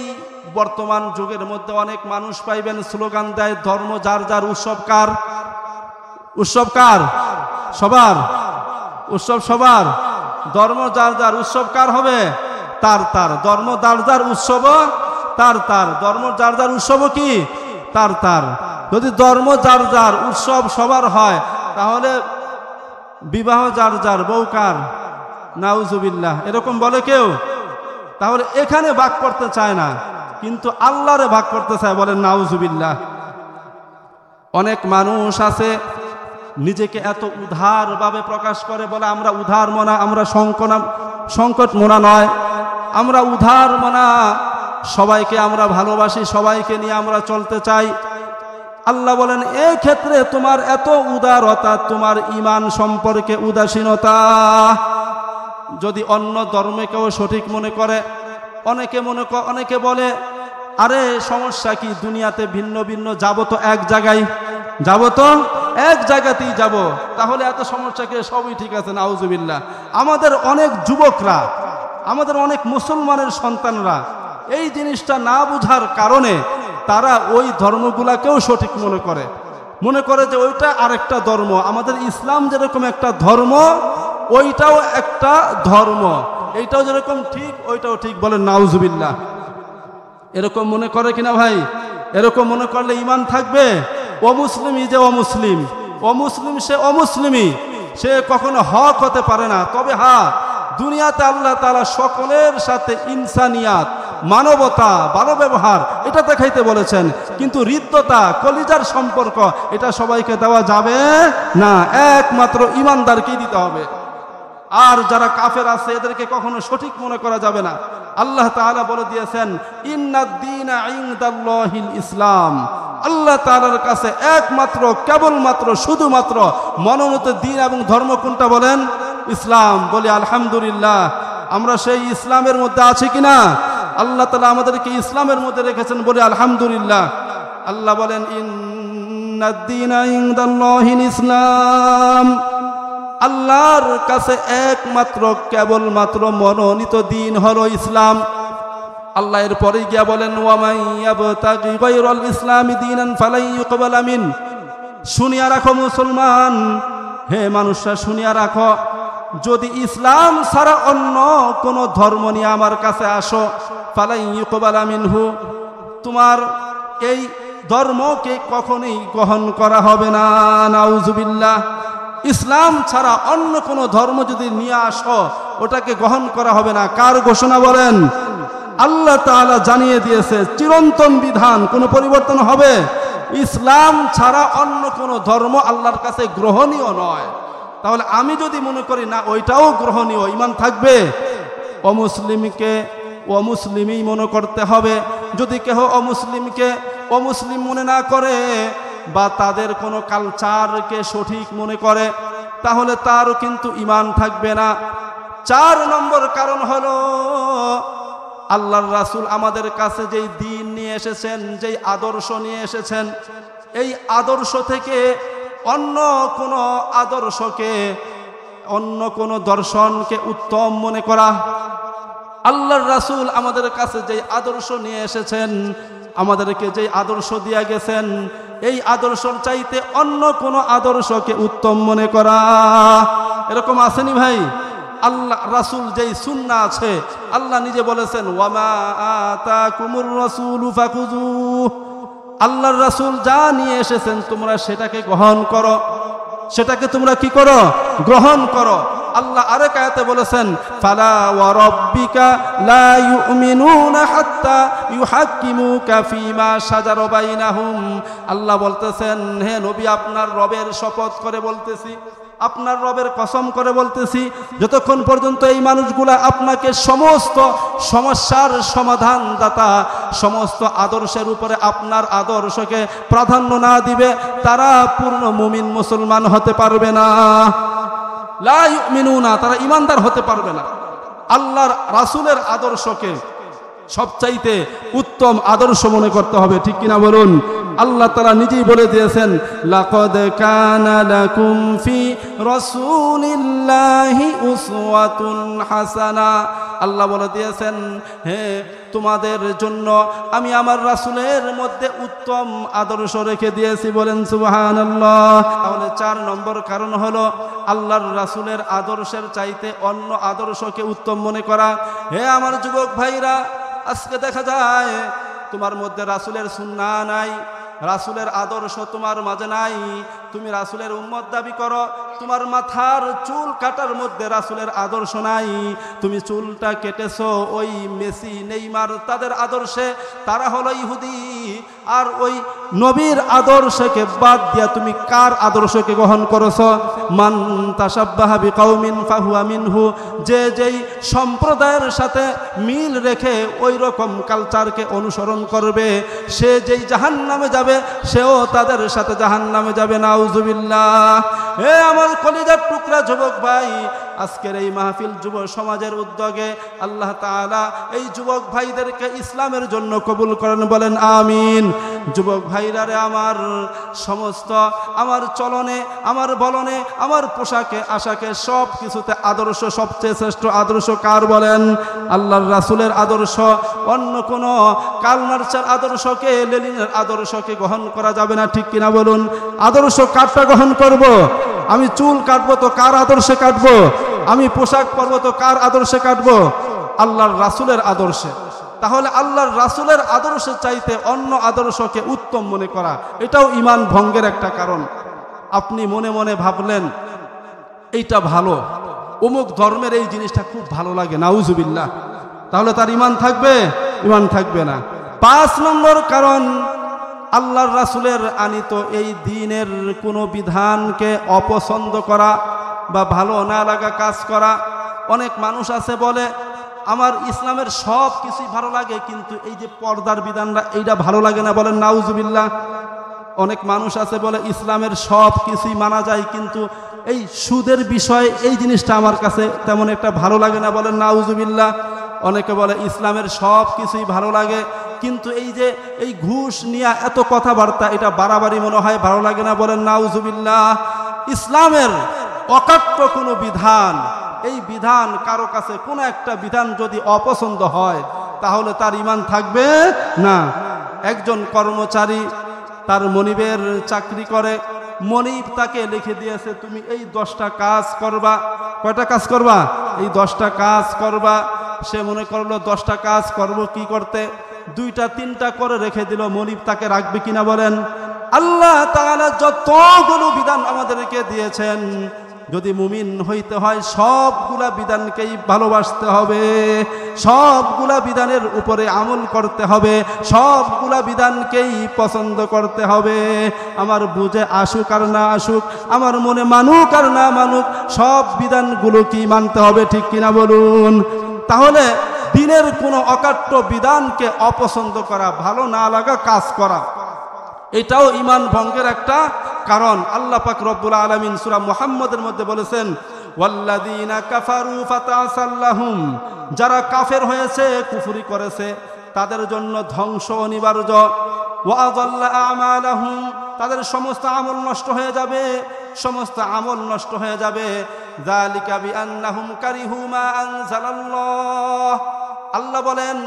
বর্তমান যুগের মধ্যে অনেক মানুষ পাইবেন স্লোগান দেয় ধর্ম যার যার, উৎসব কার? উৎসব কার? সবার। উৎসব সবার। ধর্ম যার যার, উৎসব কার হবে? তার তার। ধর্ম যার যার, উৎসব তার তার। ধর্ম যার যার, উৎসব কি? তার তার। যদি ধর্ম যার যার, উৎসব সবার হয় তাহলে বিবাহ যার যার, বউ কার? নাউজুবিল্লাহ। এরকম বলে কেউ? তাহলে এখানে ভাগ করতে চায় না, কিন্তু আল্লাহরে ভাগ করতে চায়, বলেন নাউজুবিল্লাহ। অনেক মানুষ আছে নিজেকে এত উদার ভাবে প্রকাশ করে, বলে আমরা উদার মনা, আমরা সংকট মনা নয়, আমরা উদার মনা, সবাইকে আমরা ভালোবাসি, সবাইকে নিয়ে আমরা চলতে চাই। আল্লাহ বলেন এই ক্ষেত্রে তোমার এত উদারতা তোমার ঈমান সম্পর্কে উদাসীনতা। যদি অন্য ধর্মকেও সঠিক মনে করে, অনেকে বলে আরে সমস্যা কি, দুনিয়াতে ভিন্ন ভিন্ন, যাব তো এক জায়গায়, যাব তো এক জায়গাতেই যাব, তাহলে এত সমস্যা কি, সবই ঠিক আছে। নাউজুবিল্লাহ। আমাদের অনেক যুবকরা, আমাদের অনেক মুসলমানের সন্তানরা এই জিনিসটা না বুঝার কারণে তারা ওই ধর্মগুলাকেও সঠিক মনে করে যে ওইটা আরেকটা ধর্ম। আমাদের ইসলাম যেরকম একটা ধর্ম, ওইটাও একটা ধর্ম, এইটাও যেরকম ঠিক ওইটাও ঠিক, বলেন নাউজুবিল্লাহ। এরকম মনে করে কিনা ভাই? এরকম মনে করলে ঈমান থাকবে? অমুসলিমই যে অমুসলিম, অমুসলিম সে অমুসলিমই, সে কখনো হক হতে পারে না। তবে হ্যাঁ, দুনিয়াতে আল্লাহ তাআলা সকলের সাথে ইনসানিয়াত, মানবতা, ভালো ব্যবহার এটা দেখাইতে বলেছেন, কিন্তু হৃদ্যতা, কলিজার সম্পর্ক এটা সবাইকে দেওয়া যাবে না, একমাত্র ঈমানদারকেই দিতে হবে। আর যারা কাফের আছে এদেরকে কখনো সঠিক মনে করা যাবে না। আল্লাহ তাআলা বলে দিয়েছেন ইন্নাদ-দীনা ইনদাল্লাহিল ইসলাম। আল্লাহ তাআলার কাছে একমাত্র, কেবলমাত্র, শুধুমাত্র মনোনীত দ্বীন এবং ধর্ম কোনটা বলেন? ইসলাম। বলি আলহামদুলিল্লাহ। আমরা সেই ইসলামের মধ্যে আছি কিনা? আল্লাহ তাআলা আমাদেরকে ইসলামের মধ্যে রেখেছেন, বলি আলহামদুলিল্লাহ। আল্লাহ বলেন ইন্নাদ-দীনা ইনদাল্লাহিল ইসলাম। আল্লাহর কাছে একমাত্র, কেবলমাত্র মনোনীত দ্বীন হলো ইসলাম। আল্লাহ এর পরে গিয়া বলেন ওয়ামান ইয়াবতাগি গায়রাল ইসলামি দীনান ফালাই ইউকবালা মিন। শুনিয়া রাখো মুসলমান, হে মানুষরা শুনিয়া রাখো, যদি ইসলাম ছাড়া অন্য কোন ধর্ম নিয়ে আমার কাছে আসো, ফালাই ইউকবালা মিনহু, তোমার এই ধর্মকে কখনোই গ্রহণ করা হবে না। নাউজুবিল্লাহ। ইসলাম ছাড়া অন্য কোন ধর্ম যদি নিয়ে আসো, ওটাকে গ্রহণ করা হবে না। কার ঘোষণা বলেন? আল্লাহ তাআলা জানিয়ে দিয়েছে, চিরন্তন বিধান, কোনো পরিবর্তন হবে? ইসলাম ছাড়া অন্য কোন ধর্ম আল্লাহর কাছে গ্রহণীয় নয়। তাহলে আমি যদি মনে করি না ওইটাও গ্রহণীয়, ঈমান থাকবে? অমুসলিমকে অমুসলিমই মনে করতে হবে। যদি কেহ অমুসলিমকে অমুসলিম মনে না করে বা তাদের কোনো কালচারকে সঠিক মনে করে, তাহলে তারও কিন্তু ঈমান থাকবে না। 4 নম্বর কারণ হলো আল্লাহর রাসূল আমাদের কাছে যেই দ্বীন নিয়ে এসেছেন, যেই আদর্শ নিয়ে এসেছেন, এই আদর্শ থেকে অন্য কোনো আদর্শকে, অন্য কোনো দর্শনকে উত্তম মনে করা। আল্লাহর রাসূল আমাদের কাছে যেই আদর্শ নিয়ে এসেছেন, আমাদেরকে যেই আদর্শ দিয়া গেছেন, এই আদর্শের চাইতে অন্য কোনো আদর্শকে উত্তম মনে করা, এরকম আসেনি ভাই? আল্লাহ রাসূল যেই সুন্নাহ আছে, আল্লাহ নিজে বলেছেন ওয়ামা আতাকুমুর রাসূলু ফাখুযুহু। আল্লাহর রাসূল যা নিয়ে এসেছেন তোমরা সেটাকে গ্রহণ করো, সেটাকে তোমরা কি করো? গ্রহণ করো। আল্লাহ আরেক আয়াতে বলেছেন ফালা ওয়া রাব্বিকা লা ইউমিনুনা হাত্তা ইউহাক্কিমুকা ফীমা শাজারা বাইনাহুম। আল্লাহ বলতেছেন হে নবী আপনার রবের শপথ করে বলতেছি, আপনার রবের কসম করে বলতেছি, যতক্ষণ পর্যন্ত এই মানুষগুলা আপনাকে সমস্ত সমস্যার সমাধান দাতা, সমস্ত আদর্শের উপরে আপনার আদর্শকে প্রাধান্য না দিবে, তারা পূর্ণ মুমিন মুসলমান হতে পারবে না। লা ইউমিনুনা, তারা ইমানদার হতে পারবে না। আল্লাহর রাসূলের আদর্শকে সবচাইতে উত্তম আদর্শ মনে করতে হবে, ঠিক কিনা বলুন? আল্লাহ তাআলা নিজেই বলে দিয়েছেন লাকাদ কানা লাকুম ফি রাসূলিল্লাহি উসওয়াতুন হাসানা। আল্লাহ বলে দিয়েছেন হে তোমাদের জন্য আমি আমার রাসূলের মধ্যে উত্তম আদর্শ রেখে দিয়েছি, বলেন সুবহানাল্লাহ। তাহলে 4 নম্বর কারণ হলো আল্লাহর রাসূলের আদর্শের চাইতে অন্য আদর্শকে উত্তম মনে করা। হে আমার যুবক ভাইরা, আজকে দেখা যায় তোমার মধ্যে রাসূলের সুন্নাহ নাই, রাসূলের আদর্শ তোমার মাঝে নাই। তুমি রাসূলের উম্মত দাবি করো, তোমার মাথার চুল কাটার মধ্যে রাসূলের আদর্শ নাই। তুমি চুলটা কেটেছো ওই মেসি নেইমার তাদের আদর্শে, তারা হলো ইহুদি। আর ওই নবীর আদর্শকে বাদ দিয়া তুমি কার আদর্শকে গ্রহণ করেছো? মান তাশাব্বাহা বিকাউমিন ফাহুয়া মিনহু। যে যেই সম্প্রদায়ের সাথে মিল রেখে ওই রকম কালচারকে অনুসরণ করবে, সে যেই জাহান্নামে যাবে সেও তাদের সাথে জাহান্নামে যাবে, নাউজুবিল্লাহ। হে আমার কলিজার টুকরা যুবক ভাই, আজকের এই মাহফিল যুব সমাজের উদ্যোগে আল্লাহ তাআলা এই যুবক ভাইদেরকে ইসলামের জন্য কবুল করেন, বলেন আমিন। যুবক ভাইরা রে, আমার সমস্ত আমার চলনে, আমার বলনে, আমার পোশাকে আশাকে সব কিছুতে আদর্শ, সবচেয়ে শ্রেষ্ঠ আদর্শ কার বলেন? আল্লাহর রাসূলের আদর্শ। অন্য কোনো কার্ল মার্ক্সের আদর্শকে, লেনিনের আদর্শকে গ্রহণ করা যাবে না, ঠিক কিনা বলুন? আদর্শ কারটা গ্রহণ করব? আমি চুল কাটবো তো কার আদর্শে কাটবো? আমি পোশাক পরবো তো কার আদর্শে কাটবো? আল্লাহর রাসূলের আদর্শে। তাহলে আল্লাহর রাসূলের আদর্শের চাইতে অন্য আদর্শকে উত্তম মনে করা, এটাও ঈমান ভঙ্গের একটা কারণ। আপনি মনে মনে ভাবলেন এইটা ভালো, অমুক ধর্মের এই জিনিসটা খুব ভালো লাগে, নাউজুবিল্লাহ, তাহলে তার ঈমান থাকবে? ঈমান থাকবে না। 5 নম্বর কারণ, আল্লাহর রাসূলের আনিত এই দ্বীনের কোনো বিধানকে অপছন্দ করা বা ভালো না লাগা কাজ করা। অনেক মানুষ আছে বলে আমার ইসলামের সব কিছুই ভালো লাগে, কিন্তু এই যে পর্দার বিধানটা এইটা ভালো লাগে না, বলেন নাউজুবিল্লাহ। অনেক মানুষ আছে বলে ইসলামের সব কিছুই মানা যায়, কিন্তু এই সুদের বিষয় এই জিনিসটা আমার কাছে তেমন একটা ভালো লাগে না, বলেন নাউজুবিল্লাহ। অনেকে বলে ইসলামের সব কিছুই ভালো লাগে, কিন্তু এই যে এই ঘুষ নিয়ে এত কথাবার্তা, এটা বাড়াবাড়ি মনে হয়, ভালো লাগে না, বলেন নাউজুবিল্লাহ। ইসলামের অকাট্য কোনো বিধান, এই বিধান কারো কাছে কোনো একটা বিধান যদি অপছন্দ হয়, তাহলে তার ঈমান থাকবে না। একজন কর্মচারী তার মনিবের চাকরি করে, মনিব তাকে লিখে দিয়েছে তুমি এই 10টা কাজ করবা। কয়টা কাজ করবা? এই 10টা কাজ করবা। সে মনে করলো 10টা কাজ করব, কি করতে 2টা 3টা করে রেখে দিল। মনিব তাকে রাখবে কিনা বলেন? আল্লাহ তাআলা যতগুলো বিধান আমাদেরকে দিয়েছেন, যদি মুমিন হইতে হয় সবগুলা বিধানকেই ভালোবাসতে হবে, সবগুলা বিধানের উপরে আমল করতে হবে, সবগুলা বিধানকেই পছন্দ করতে হবে। আমার বুঝে আসুক আর না আসুক, আমার মনে মানুক আর না মানুক, সব বিধানগুলো কি মানতে হবে, ঠিক কিনা বলুন? তাহলে দ্বীনের কোনো অকাট্য বিধানকে অপছন্দ করা, ভালো না লাগা কাজ করা, এটাও ঈমান ভঙ্গের একটা কারণ। আল্লাহ পাক রব্বুল আলামিন সূরা মুহাম্মদের মধ্যে বলেছেন ওয়াল্লাযীনা কাফারু ফাতাসাল্লাহুম, যারা কাফের হয়েছে, কুফরি করেছে, তাদের জন্য ধ্বংস অনিবার্য। ওয়া আযাল্লা আমালাহুম, তাদের সমস্ত আমল নষ্ট হয়ে যাবে, সমস্ত আমল নষ্ট হয়ে যাবে। যালিকা বিআন্নাহুম কারিহু মা আনজালাল্লাহ। আল্লাহ বলেন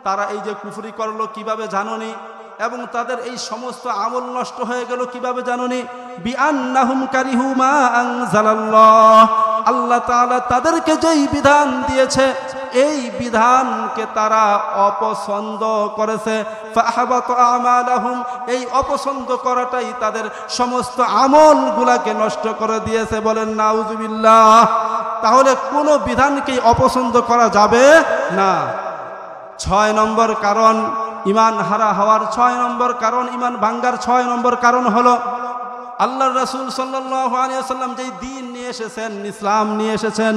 তারা এই যে কুফরি করলো কিভাবে জানোনি, এবং তাদের এই সমস্ত আমল নষ্ট হয়ে গেল কিভাবে জানোনি? বিআন্নাহুম কারিহু মা আনজালাল্লাহ। আল্লাহ তাআলা তাদেরকে যেই বিধান দিয়েছে, এই বিধানকে তারা অপছন্দ করেছে। ফাহাবাতা আমালাহুম, এই অপছন্দ করাটাই তাদের সমস্ত আমলগুলাকে নষ্ট করে দিয়েছে, বলেন নাউজুবিল্লাহ। তাহলে কোনো বিধানকেই অপছন্দ করা যাবে না। 6 নম্বর কারণ ঈমান হারা হওয়ার 6 নম্বর কারণ, ঈমান ভাঙ্গার 6 নম্বর কারণ হলো আল্লাহর রাসূল সাল্লাল্লাহু আলাইহি ওয়াসাল্লাম যেই দ্বীন নিয়ে এসেছেন, ইসলাম নিয়ে এসেছেন,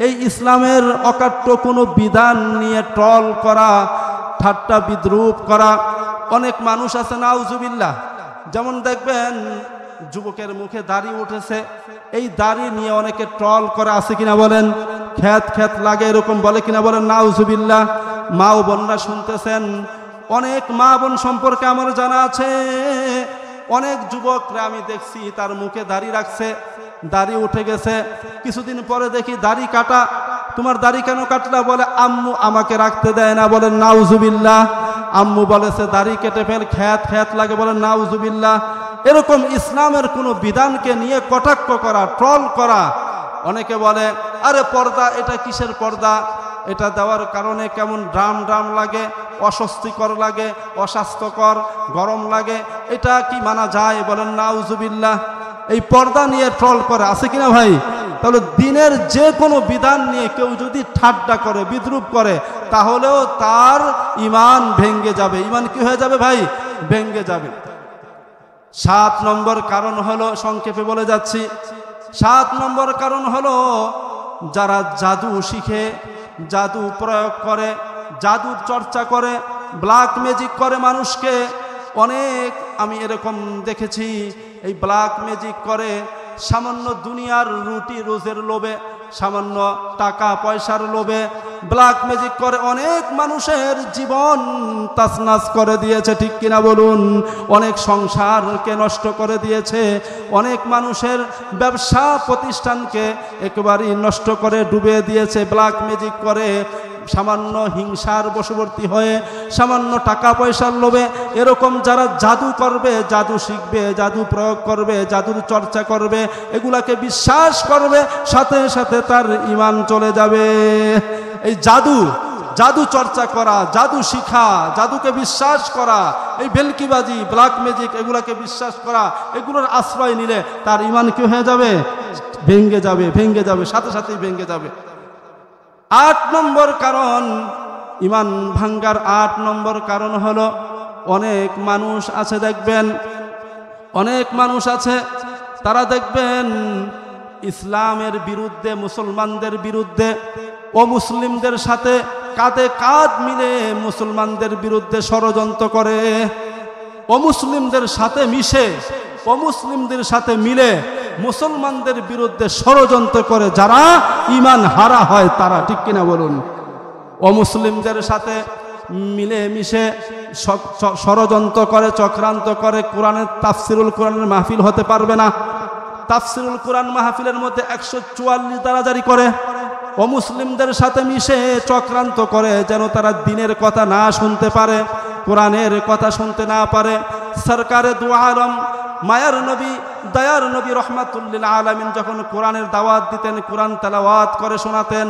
এই ইসলামের অকাট্য কোনো বিধান নিয়ে ট্রল করা, ঠাট্টা বিদ্রূপ করা। অনেক মানুষ আছে নাউজুবিল্লাহ, যেমন দেখবেন যুবকের মুখে দাড়ি উঠেছে, এই দাড়ি নিয়ে অনেকে ট্রল করে, আছে কিনা বলেন? খ্যাত খ্যাত লাগে এরকম বলে কিনা বলেন? নাউজুবিল্লাহ। মা ও বোনরা শুনতেছেন, অনেক মা বোন সম্পর্কে আমার জানা আছে, অনেক যুবকরা আমি দেখছি তার মুখে দাড়ি রাখছে, দাড়ি উঠে গেছে, কিছুদিন পরে দেখি দাড়ি কাটা। তোমার দাড়ি কেন কাটলা? বলে আম্মু আমাকে রাখতে দেয় না। বলেন নাউজুবিল্লাহ। আম্মু বলেছে দাড়ি কেটে ফেল, খ্যাত খ্যাত লাগে। বলেন নাউজুবিল্লাহ। এরকম ইসলামের কোনো বিধানকে নিয়ে কটাক্ষ করা, ট্রল করা। অনেকে বলে আরে পর্দা, এটা কিসের পর্দা? এটা দেওয়ার কারণে কেমন ড্রাম ড্রাম লাগে, অস্বস্তিকর লাগে, অস্বাস্থ্যকর, গরম লাগে, এটা কি মানা যায়? বলেন নাউজুবিল্লাহ। এই পর্দা নিয়ে ট্রল করে, আছে কিনা ভাই? তাহলে দিনের যে কোনো বিধান নিয়ে কেউ যদি ঠাট্টা করে, বিদ্রূপ করে, তাহলেও তার ঈমান ভেঙ্গে যাবে। ঈমান কি হয়ে যাবে ভাই? ভেঙ্গে যাবে। 7 নম্বর কারণ হলো, সংক্ষেপে বলে যাচ্ছি, 7 নম্বর কারণ হলো যারা জাদু শিখে, জাদু প্রয়োগ করে, জাদুর চর্চা করে, ব্ল্যাক ম্যাজিক করে মানুষকে। অনেক আমি এরকম দেখেছি, এই ব্ল্যাক ম্যাজিক করে সামান্য দুনিয়ার রুটি রোজের লোভে, সামান্য টাকা পয়সার লোভে ব্ল্যাক ম্যাজিক করে অনেক মানুষের জীবন তাছনাছ করে দিয়েছে, ঠিক কিনা বলুন? অনেক সংসারকে নষ্ট করে দিয়েছে, অনেক মানুষের ব্যবসা প্রতিষ্ঠানকে একেবারেই নষ্ট করে ডুবিয়ে দিয়েছে ব্ল্যাক ম্যাজিক করে। সামান্য হিংসার বশবর্তী হয়ে, সামান্য টাকা পয়সার লোভে এরকম যারা জাদু করবে, জাদু শিখবে, জাদু প্রয়োগ করবে, জাদুর চর্চা করবে, এগুলাকে বিশ্বাস করবে, সাথে সাথে তার ঈমান চলে যাবে। এই জাদু, জাদু চর্চা করা, জাদু শিখা, জাদুকে বিশ্বাস করা, এই ভেলকিবাজি, ব্ল্যাক ম্যাজিক, এগুলাকে বিশ্বাস করা, এগুলোর আশ্রয় নিলে তার ঈমান কি হয়ে যাবে? ভেঙ্গে যাবে, ভেঙ্গে যাবে, সাথে সাথেই ভেঙ্গে যাবে। 8 নম্বর কারণ, ঈমান ভাঙ্গার 8 নম্বর কারণ হলো অনেক মানুষ আছে দেখবেন, অনেক মানুষ আছে তারা দেখবেন ইসলামের বিরুদ্ধে, মুসলমানদের বিরুদ্ধে, অমুসলিমদের সাথে কাঁধে কাঁধ মিলে মুসলমানদের বিরুদ্ধে ষড়যন্ত্র করে, অমুসলিমদের সাথে মিশে, অমুসলিমদের সাথে মিলে মুসলমানদের বিরুদ্ধে ষড়যন্ত্র করে যারা ঈমান হারা হয় তারা, ঠিক কিনা বলুন? অমুসলিমদের সাথে মিলে মিশে ষড়যন্ত্র করে, চক্রান্ত করে। কোরআনের তাফসিরুল কোরআনের মাহফিল হতে পারবে না, তাফসিরুল কোরআন মাহফিলের মধ্যে 144 ধারা জারি করে, অমুসলিমদের সাথে মিশে চক্রান্ত করে যেন তারা দ্বীনের কথা না শুনতে পারে, কোরআনের কথা শুনতে না পারে। সরকারে দু আলম, মায়ার নবী, দয়ার নবী রহমাতুল্লিল আলামিন যখন কোরআনের দাওয়াত দিতেন, কোরআন তেলাওয়াত করে শোনাতেন,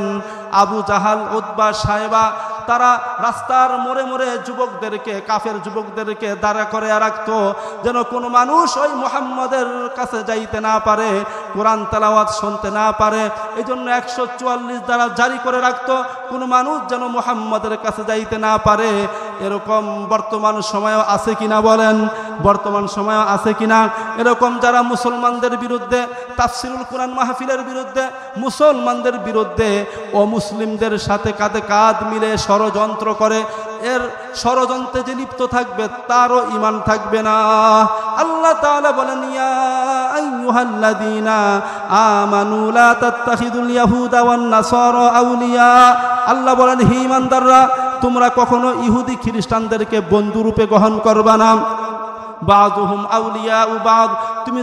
আবু জাহাল, উতবা, সাহেবা তারা রাস্তার মোড়ে মোড়ে যুবকদেরকে, কাফের যুবকদেরকে দাঁড়া করে রাখতো যেন কোনো মানুষ ওই মুহাম্মদের কাছে যাইতে না পারে, কোরআন তেলাওয়াত শুনতে না পারে। এই জন্য 144 দ্বারা জারি করে রাখতো, কোনো মানুষ যেন মুহাম্মদের কাছে যাইতে না পারে। এরকম বর্তমান সময়ও আছে কিনা বলেন? বর্তমান সময়ও আছে কিনা এরকম যারা মুসলমানদের বিরুদ্ধে, তাফসিরুল কোরআন মাহফিলের বিরুদ্ধে, মুসলমানদের বিরুদ্ধে, ও মুসলিমদের সাথে কাঁধে কাঁধ মিলে ষড়যন্ত্র করে? এর ষড়যন্ত্রে যে লিপ্ত থাকবে তারও ঈমান থাকবে না। আল্লাহ তাআলা বলেন, ইয়া আইয়ুহাল্লাযীনা আমানু লা তাত্তাখিযুল ইয়াহুদা ওয়ান নাসারা আউলিয়া। আল্লাহ বলেন, হে ঈমানদাররা, তোমরা কখনো ইহুদি খ্রিস্টানদেরকে বন্ধুরূপে গ্রহণ করবা না। বাদুহুম আউলিয়া ও বাদ, তুমি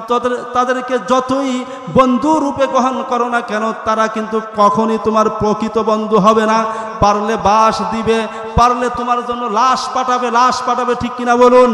তাদেরকে যতই বন্ধু রূপে গ্রহণ করো না কেন, তারা কিন্তু কখনই তোমার প্রকৃত বন্ধু হবে না। পারলে বাস দিবে, পারলে তোমার জন্য লাশ পাঠাবে, ঠিক কিনা বলুন?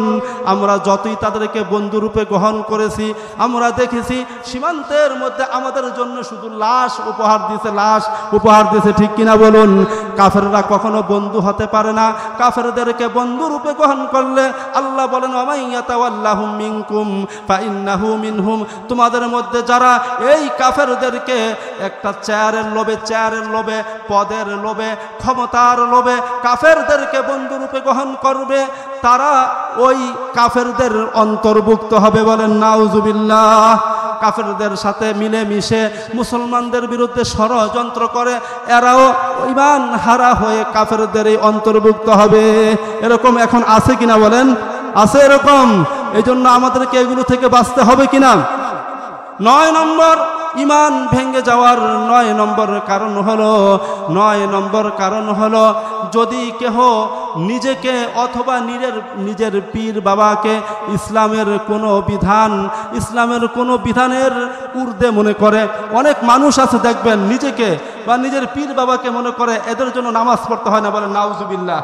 আমরা যতই তাদেরকে বন্ধুরূপে গ্রহণ করেছি, আমরা দেখেছি সীমান্তের মধ্যে আমাদের জন্য শুধু লাশ উপহার দিয়েছে, ঠিক কিনা বলুন? কাফেররা কখনো বন্ধু হতে পারে না। কাফেরদেরকে বন্ধুরূপে গ্রহণ করলে আল্লাহ বলেন ওয়ামাইয়াতাওয়াল্লাহুম মিনকুম ফাইন্নাহু মিনহুম, তোমাদের মধ্যে যারা এই কাফেরদেরকে একটা চেয়ারের লোভে, পদের লোভে, ক্ষমতার লোভে কাফেরদেরকে বন্ধুরূপে গ্রহণ করবে, তারা ওই কাফেরদের অন্তর্ভুক্ত হবে। বলেন নাউজুবিল্লাহ। কাফেরদের সাথে মিলেমিশে মুসলমানদের বিরুদ্ধে ষড়যন্ত্র করে এরাও ঈমান হারা হয়ে কাফেরদের অন্তর্ভুক্ত হবে। এরকম এখন আছে কিনা বলেন? আছে এরকম। এই জন্য আমাদেরকে এগুলো থেকে বাঁচতে হবে কিনা? 9 নম্বর ঈমান ভেঙে যাওয়ার 9 নম্বর কারণ হলো যদি কেহ নিজেকে অথবা নিজের পীর বাবাকে ইসলামের কোনো বিধানের ঊর্ধ্বে মনে করে। অনেক মানুষ আছে দেখবেন নিজেকে বা নিজের পীর বাবাকে মনে করে এদের জন্য নামাজ পড়তে হয় না। বলেন নাউজুবিল্লাহ।